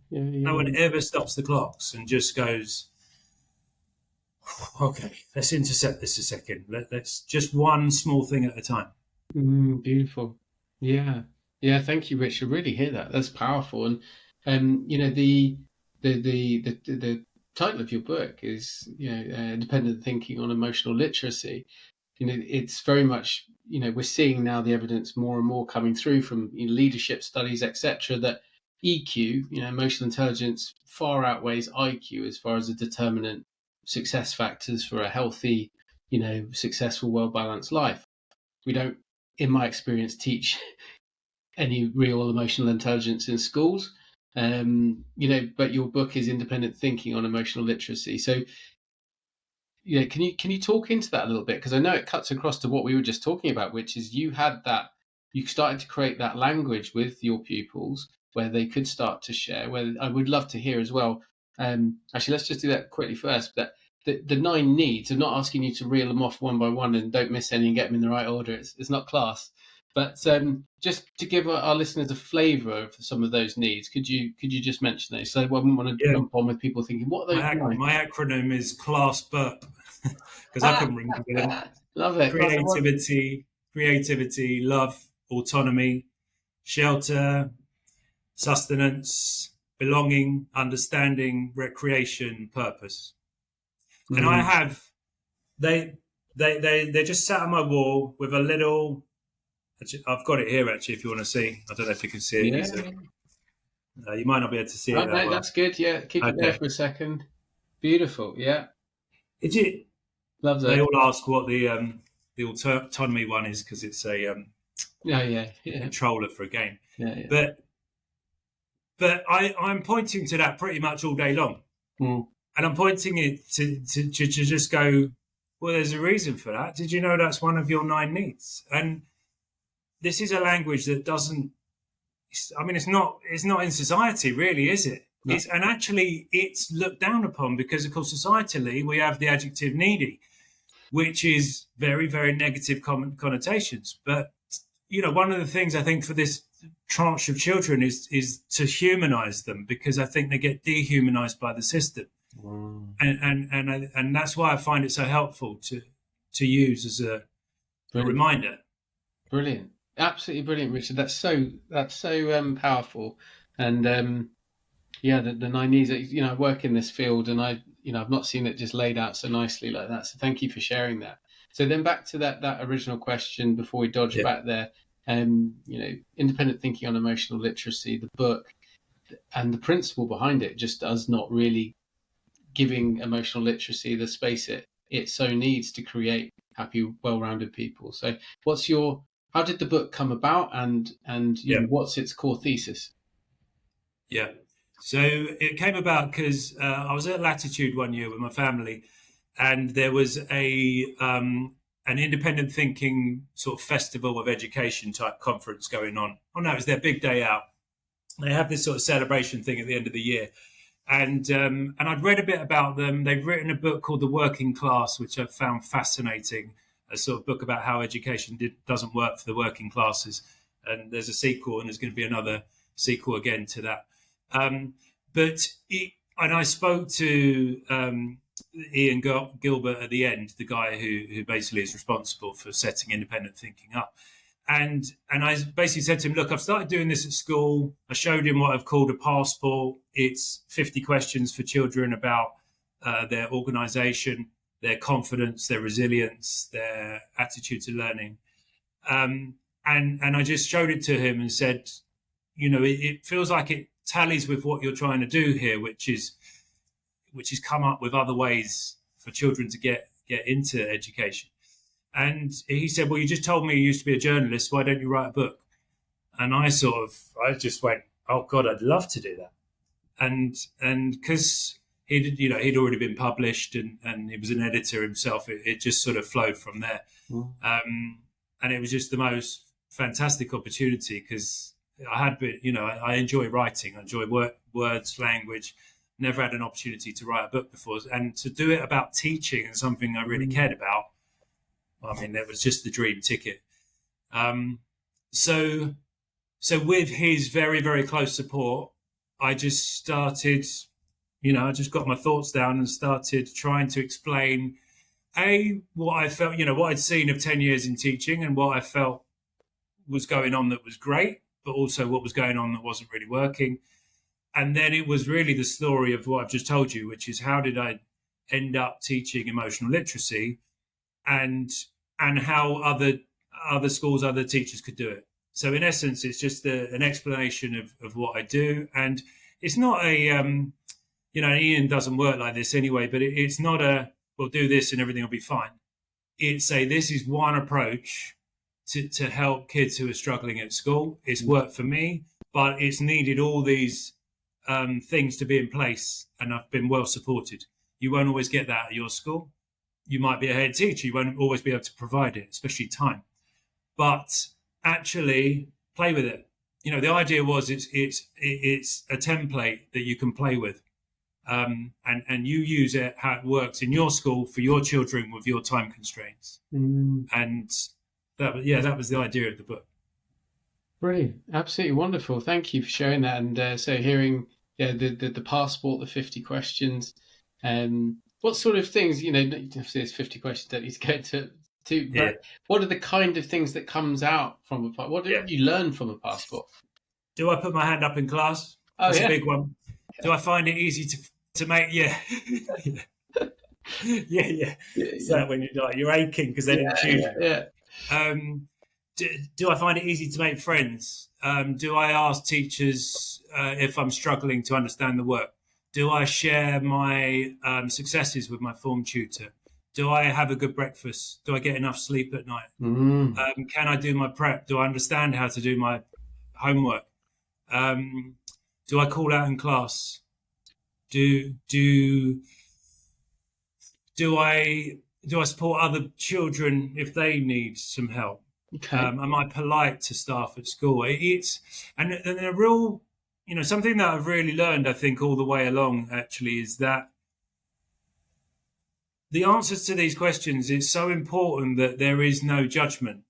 No one ever stops the clocks and just goes, okay, let's intercept this a second. Let's just one small thing at a time. Beautiful. Yeah. Thank you, Rich. I really hear that. That's powerful. And the title of your book is, Independent Thinking on Emotional Literacy. It's very much, we're seeing now the evidence more and more coming through from leadership studies, etc., that EQ, emotional intelligence, far outweighs IQ as far as the determinant success factors for a healthy, successful, well-balanced life. We don't, in my experience, teach any real emotional intelligence in schools. But your book is Independent Thinking on Emotional Literacy. So, can you talk into that a little bit? Because I know it cuts across to what we were just talking about, which is you started to create that language with your pupils where they could start to share. Where I would love to hear as well. Actually, let's just do that quickly first. But the 9 needs, I'm not asking you to reel them off one by one and don't miss any and get them in the right order. It's not class. But just to give our listeners a flavour of some of those needs, could you just mention those? So I wouldn't want to jump on with people thinking, what are those? My acronym is CLASS BURP, because I couldn't remember them. Love it. Creativity, love, autonomy, shelter, sustenance, belonging, understanding, recreation, purpose. And I have they just sat on my wall with a little. I've got it here actually. If you want to see, I don't know if you can see it. Yeah. You might not be able to see it. No, that's good. Yeah, keep it there for a second. Beautiful. Yeah. Love that. They all ask what the autonomy one is because it's a controller for a game. Yeah. But I'm pointing to that pretty much all day long, and I'm pointing it to just go. Well, there's a reason for that. Did you know that's one of your 9 needs? And this is a language that doesn't. I mean, it's not in society, really, is it? No. It's looked down upon because, of course, societally we have the adjective needy, which is very, very negative connotations. But one of the things I think for this tranche of children is to humanize them, because I think they get dehumanized by the system, and that's why I find it so helpful to use as a reminder. Brilliant. Absolutely brilliant, Richard. That's so powerful, and the 9 needs. I work in this field, and I've not seen it just laid out so nicely like that. So thank you for sharing that. So then back to that original question before we dodge back there. Independent Thinking on Emotional Literacy, the book, and the principle behind it just does not really giving emotional literacy the space it so needs to create happy, well-rounded people. So how did the book come about, and what's its core thesis? Yeah. So it came about because I was at Latitude one year with my family, and there was an independent thinking sort of festival of education type conference going on. Oh no, it was their big day out. They have this sort of celebration thing at the end of the year. And I'd read a bit about them. They've written a book called The Working Class, which I found fascinating, a sort of book about how education doesn't work for the working classes. And there's a sequel, and there's going to be another sequel again to that. And I spoke to Ian Gilbert at the end, the guy who basically is responsible for setting independent thinking up. And I basically said to him, look, I've started doing this at school. I showed him what I've called a passport. It's 50 questions for children about their organisation, their confidence, their resilience, their attitude to learning. And I just showed it to him and said, it feels like it tallies with what you're trying to do here, which is come up with other ways for children to get into education. And he said, well, you just told me you used to be a journalist. Why don't you write a book? And I just went, oh God, I'd love to do that. And because he'd already been published and he was an editor himself, it just sort of flowed from there. And it was just the most fantastic opportunity, because I enjoy writing. I enjoy words, language. Never had an opportunity to write a book before. And to do it about teaching and something I really cared about, I mean, it was just the dream ticket. So with his very, very close support, I just started, I just got my thoughts down and started trying to explain, what I felt, what I'd seen of 10 years in teaching and what I felt was going on that was great, but also what was going on that wasn't really working. And then it was really the story of what I've just told you, which is how did I end up teaching emotional literacy, and how other schools, other teachers could do it. So in essence, it's just an explanation of what I do. And it's not Ian doesn't work like this anyway, but it's not we'll do this and everything will be fine. It's this is one approach to help kids who are struggling at school. It's worked for me, but it's needed all these things to be in place, and I've been well supported. You won't always get that at your school. You might be a head teacher. You won't always be able to provide it, especially time. But actually play with it. The idea was it's a template that you can play with. And you use it how it works in your school for your children with your time constraints. And that was the idea of the book. Brilliant. Absolutely wonderful. Thank you for sharing that. And so hearing the passport, the 50 questions, what sort of things, there's 50 questions that he's going to but what are the kind of things that comes out from a passport? What do you learn from a passport? Do I put my hand up in class? That's a big one. Do I find it easy to make? Yeah. So when you're aching because they didn't choose you. Do I find it easy to make friends? Do I ask teachers if I'm struggling to understand the work? Do I share my successes with my form tutor? Do I have a good breakfast? Do I get enough sleep at night? Can I do my prep? Do I understand how to do my homework? Do I call out in class? Do I support other children if they need some help? Okay. Am I polite to staff at school? And a real, something that I've really learned, I think, all the way along actually, is that the answers to these questions is so important that there is no judgment.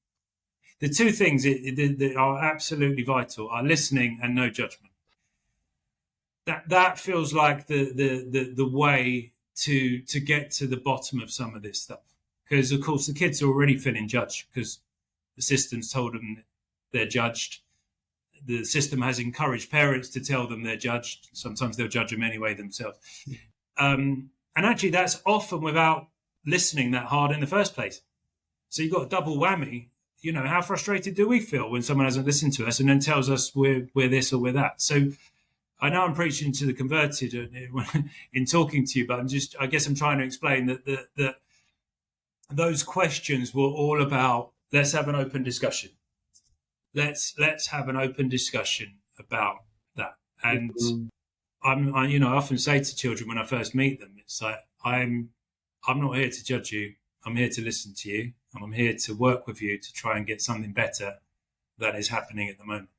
The two things that are absolutely vital are listening and no judgment. That feels like the way to get to the bottom of some of this stuff. Because, of course, the kids are already feeling judged because the system's told them they're judged. The system has encouraged parents to tell them they're judged. Sometimes they'll judge them anyway themselves. And actually, that's often without listening that hard in the first place. So you've got a double whammy. How frustrated do we feel when someone hasn't listened to us and then tells us we're this or we're that? So I know I'm preaching to the converted in talking to you, but I guess I'm trying to explain that those questions were all about, let's have an open discussion. Let's have an open discussion about that. And I often say to children when I first meet them, it's like, I'm not here to judge you. I'm here to listen to you, and I'm here to work with you to try and get something better that is happening at the moment.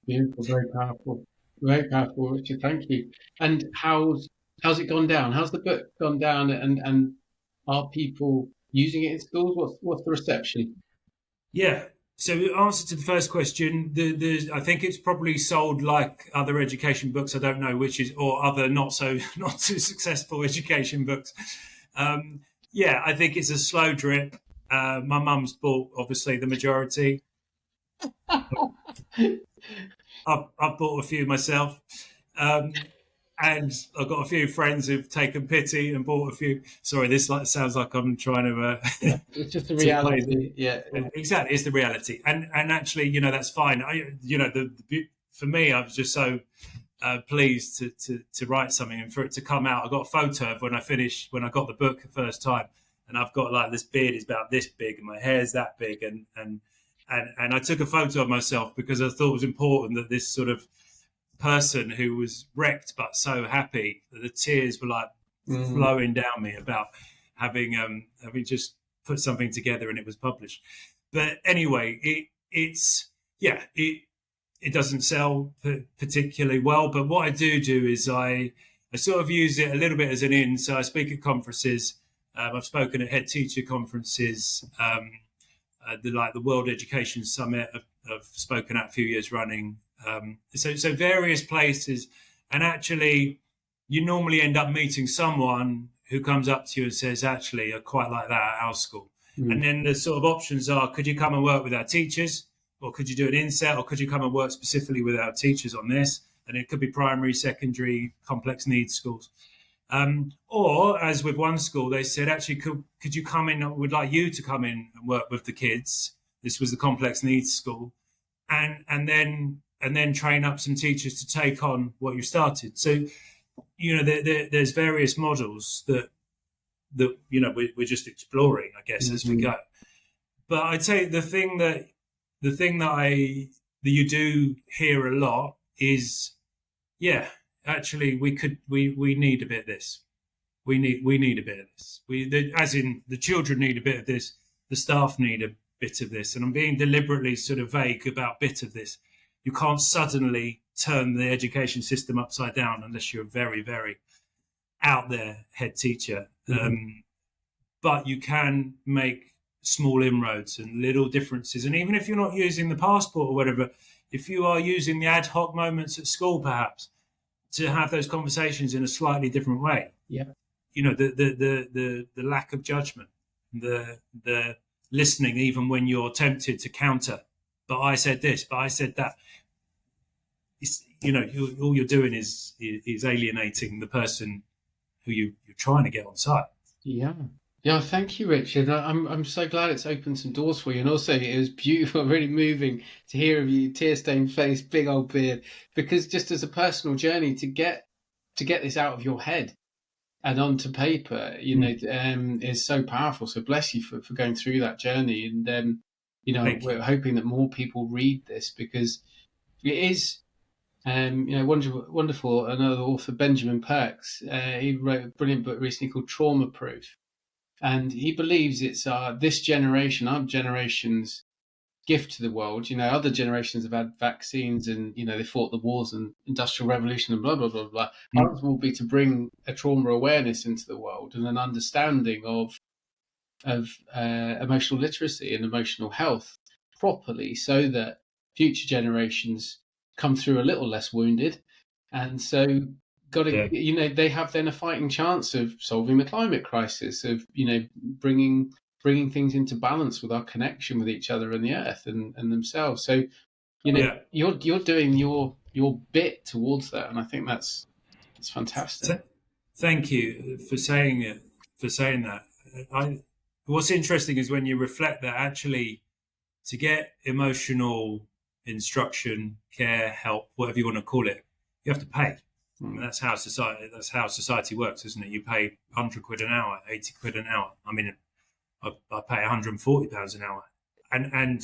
Beautiful, very powerful, Richard. Thank you. And how's it gone down? How's the book gone down? And are people using it in schools? What's the reception? Yeah. So, answer to the first question, I think it's probably sold like other education books. I don't know which is, or other not so successful education books. I think it's a slow drip. My mum's bought obviously the majority. I've bought a few myself, and I've got a few friends who've taken pity and bought a few. Sorry, this sounds like I'm trying to. It's just the reality. Yeah, exactly. It's the reality, and actually, that's fine. For me, I was just so pleased to write something and for it to come out. I got a photo of when I got the book the first time, and I've got like this beard is about this big and my hair's that big, and I took a photo of myself because I thought it was important that this sort of person who was wrecked but so happy that the tears were like flowing down me about having just put something together and it was published. But anyway, it doesn't sell particularly well. But what I do is I sort of use it a little bit as an in. So I speak at conferences. I've spoken at head teacher conferences. The World Education Summit I've spoken at a few years running. So various places, and actually you normally end up meeting someone who comes up to you and says, actually, I quite like that at our school. And then the sort of options are, could you come and work with our teachers, or could you do an inset, or could you come and work specifically with our teachers on this? and it could be primary, secondary, complex needs schools. Or as with one school, they said, actually, could you come in? We'd like you to come in and work with the kids. This was the complex needs school, and then train up some teachers to take on what you started. So, there's various models that we're just exploring, I guess, as we go. But I'd say the thing that you do hear a lot is, actually, we need a bit of this. We need a bit of this. As in the children need a bit of this, the staff need a bit of this. And I'm being deliberately sort of vague about bit of this. You can't suddenly turn the education system upside down unless you're a very, very out there head teacher. But you can make small inroads and little differences. And even if you're not using the passport or whatever, if you are using the ad hoc moments at school, perhaps, to have those conversations in a slightly different way. Yeah. The lack of judgment, the listening even when you're tempted to counter. But I said this, but I said that. All you're doing is alienating the person who you're trying to get on side. Yeah, thank you, Richard. I'm so glad it's opened some doors for you, and also it was beautiful, really moving to hear of you, tear-stained face, big old beard, because just as a personal journey to get this out of your head and onto paper, is so powerful. So bless you for going through that journey, and we're hoping that more people read this, because it is. Wonderful. Another author, Benjamin Perks, he wrote a brilliant book recently called Trauma Proof. And he believes it's this generation, our generation's gift to the world. Other generations have had vaccines and, they fought the wars and industrial revolution and blah, blah, blah, blah. Ours will be to bring a trauma awareness into the world and an understanding of emotional literacy and emotional health properly, so that future generations come through a little less wounded. And so they have then a fighting chance of solving the climate crisis, of bringing things into balance with our connection with each other and the earth and themselves. So you're doing your bit towards that, and I think that's fantastic. Thank you for saying it, for saying that. What's interesting is when you reflect that actually to get emotional instruction, care, help, whatever you want to call it, you have to pay. I mean, that's how society works, isn't it? You pay 100 quid an hour, 80 quid an hour. I mean, I pay 140 pounds an hour, and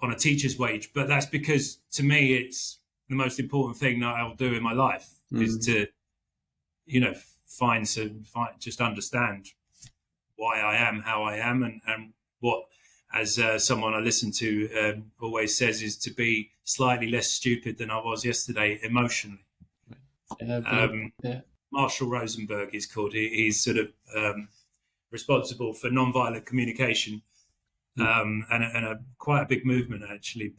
on a teacher's wage. But that's because, to me, it's the most important thing that I'll do in my life is to, just understand why I am how I am, and what, as someone I listen to always says, is to be slightly less stupid than I was yesterday emotionally. Marshall Rosenberg is called. He's sort of responsible for non-violent communication, and a quite a big movement actually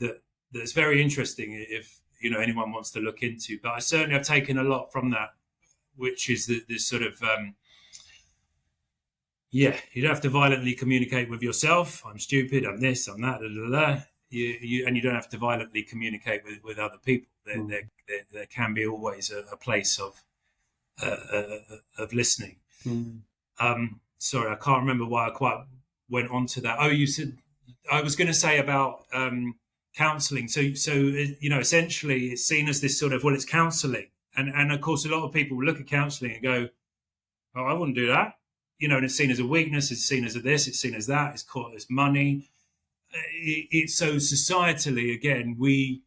that's very interesting if anyone wants to look into. But I certainly have taken a lot from that, which is this sort of you don't have to violently communicate with yourself. I'm stupid. I'm this. I'm that. And you don't have to violently communicate with other people. There can be always a place of listening. Sorry, I can't remember why I quite went on to that. Oh, you said I was going to say about counselling. So essentially, it's seen as this sort of, it's counselling, and of course, a lot of people look at counselling and go, "Oh, I wouldn't do that." And it's seen as a weakness. It's seen as this. It's seen as that. It's called as money. It's so societally, again, we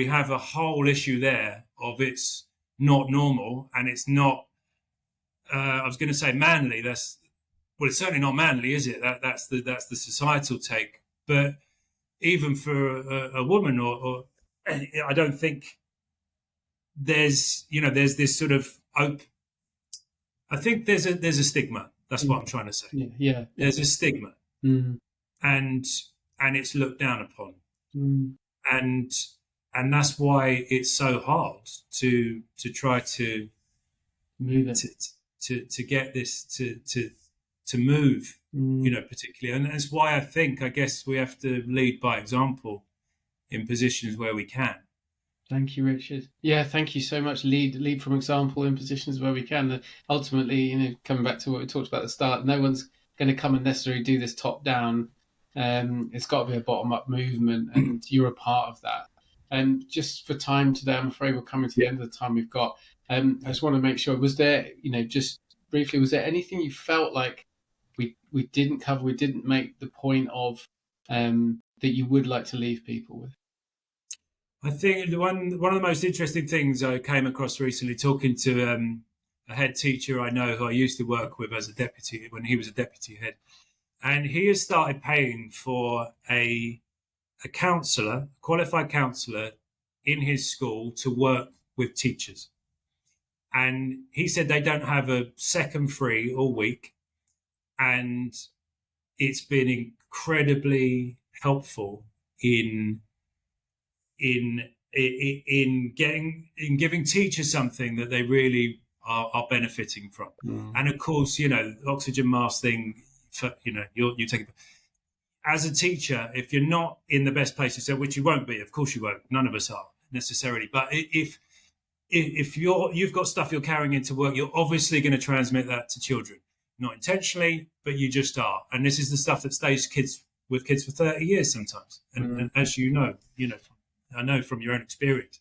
have a whole issue there of it's not normal and it's not. I was going to say manly. It's certainly not manly, is it? That's the societal take. But even for a woman, or I don't think there's this sort of I think there's a stigma. That's what I'm trying to say. Yeah. There's a stigma, and it's looked down upon, and that's why it's so hard to try to move it, to get this to move, particularly, and that's why I guess we have to lead by example in positions where we can. Thank you, Richard. Yeah, thank you so much. Lead from example in positions where we can. Ultimately, coming back to what we talked about at the start, no one's going to come and necessarily do this top down. It's got to be a bottom up movement, and you're a part of that. And just for time today, I'm afraid we're coming to the end of the time we've got. I just want to make sure, was there, just briefly, was there anything you felt like we didn't cover, we didn't make the point of, that you would like to leave people with? I think one of the most interesting things I came across recently, talking to a head teacher I know who I used to work with as a deputy when he was a deputy head, and he has started paying for a counsellor, a qualified counsellor in his school to work with teachers. And he said they don't have a second free all week, and it's been incredibly helpful in giving teachers something that they really are benefiting from. And of course, the oxygen mask thing, you take it as a teacher. If you're not in the best place yourself, which you won't be, of course you won't, none of us are necessarily, but if you've got stuff you're carrying into work, you're obviously going to transmit that to children, not intentionally, but you just are. And this is the stuff that stays with kids for 30 years sometimes. And as I know from your own experience.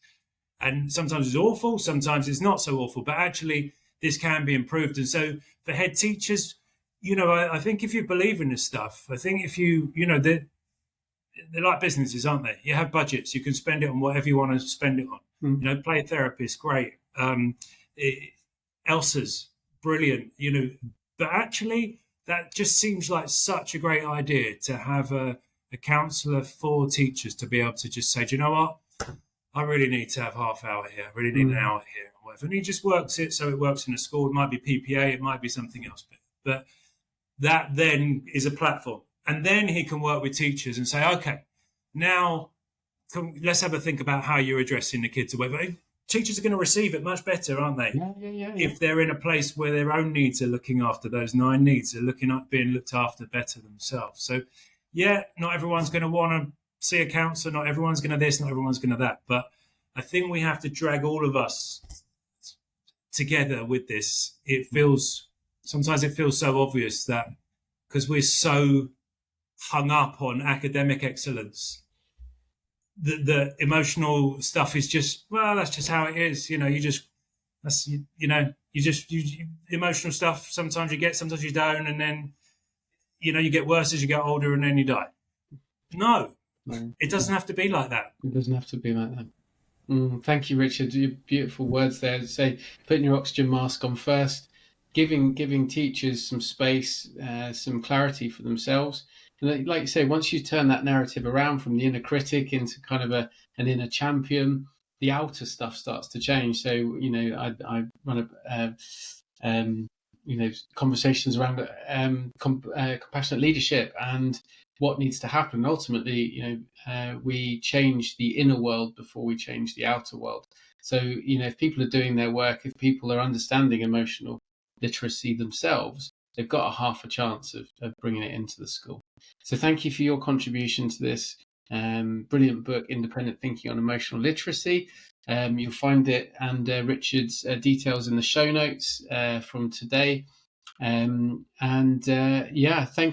And sometimes it's awful, sometimes it's not so awful, but actually this can be improved. And so for head teachers, I think if you believe in this stuff, I think if they're like businesses, aren't they? You have budgets, you can spend it on whatever you want to spend it on. Play therapist, great. Elsa's brilliant, but actually that just seems like such a great idea to have a counsellor for teachers to be able to just say, do you know what? I really need to have half hour here. I really need an hour here, or whatever. And he just works it so it works in a school. It might be PPA, it might be something else. But that then is a platform. And then he can work with teachers and say, okay, now let's have a think about how you're addressing the kids or whatever. Teachers are going to receive it much better, aren't they? Yeah. If they're in a place where their own needs are looking after those 9 needs, they're being looked after better themselves. So, yeah, not everyone's going to want to see a counsellor, not everyone's going to this, not everyone's going to that. But I think we have to drag all of us together with this. Sometimes it feels so obvious that because we're so hung up on academic excellence, the emotional stuff is just, well, that's just how it is. Emotional stuff, sometimes you get, sometimes you don't. And then, you get worse as you get older and then you die. No, it doesn't have to be like that. It doesn't have to be like that. Thank you, Richard. Your beautiful words there. Say, putting your oxygen mask on first, giving teachers some space, some clarity for themselves. And like you say, once you turn that narrative around from the inner critic into kind of an inner champion, the outer stuff starts to change. So, I run conversations around compassionate leadership and what needs to happen. Ultimately, we change the inner world before we change the outer world. So, if people are doing their work, if people are understanding emotional literacy themselves, they've got a half a chance of bringing it into the school. So thank you for your contribution to this brilliant book, Independent Thinking on Emotional Literacy. You'll find it and Richard's details in the show notes from today. Thank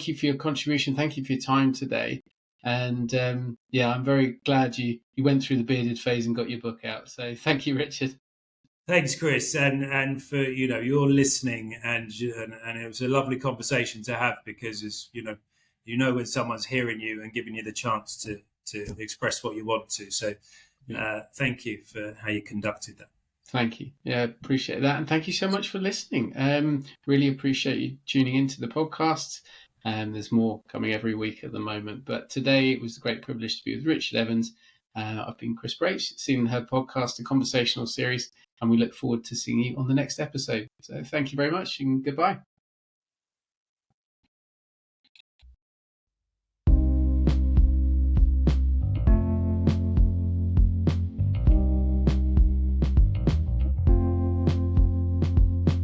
you for your contribution. Thank you for your time today. And I'm very glad you went through the bearded phase and got your book out. So thank you, Richard. Thanks, Chris, and for your listening, and it was a lovely conversation to have, because as when someone's hearing you and giving you the chance to express what you want to. So thank you for how you conducted that. Thank you. Yeah, appreciate that, and thank you so much for listening. Really appreciate you tuning into the podcast. There's more coming every week at the moment, but today it was a great privilege to be with Richard Evans. I've been Chris Brace, Seen Her Podcast, a conversational series, and we look forward to seeing you on the next episode. So thank you very much and goodbye.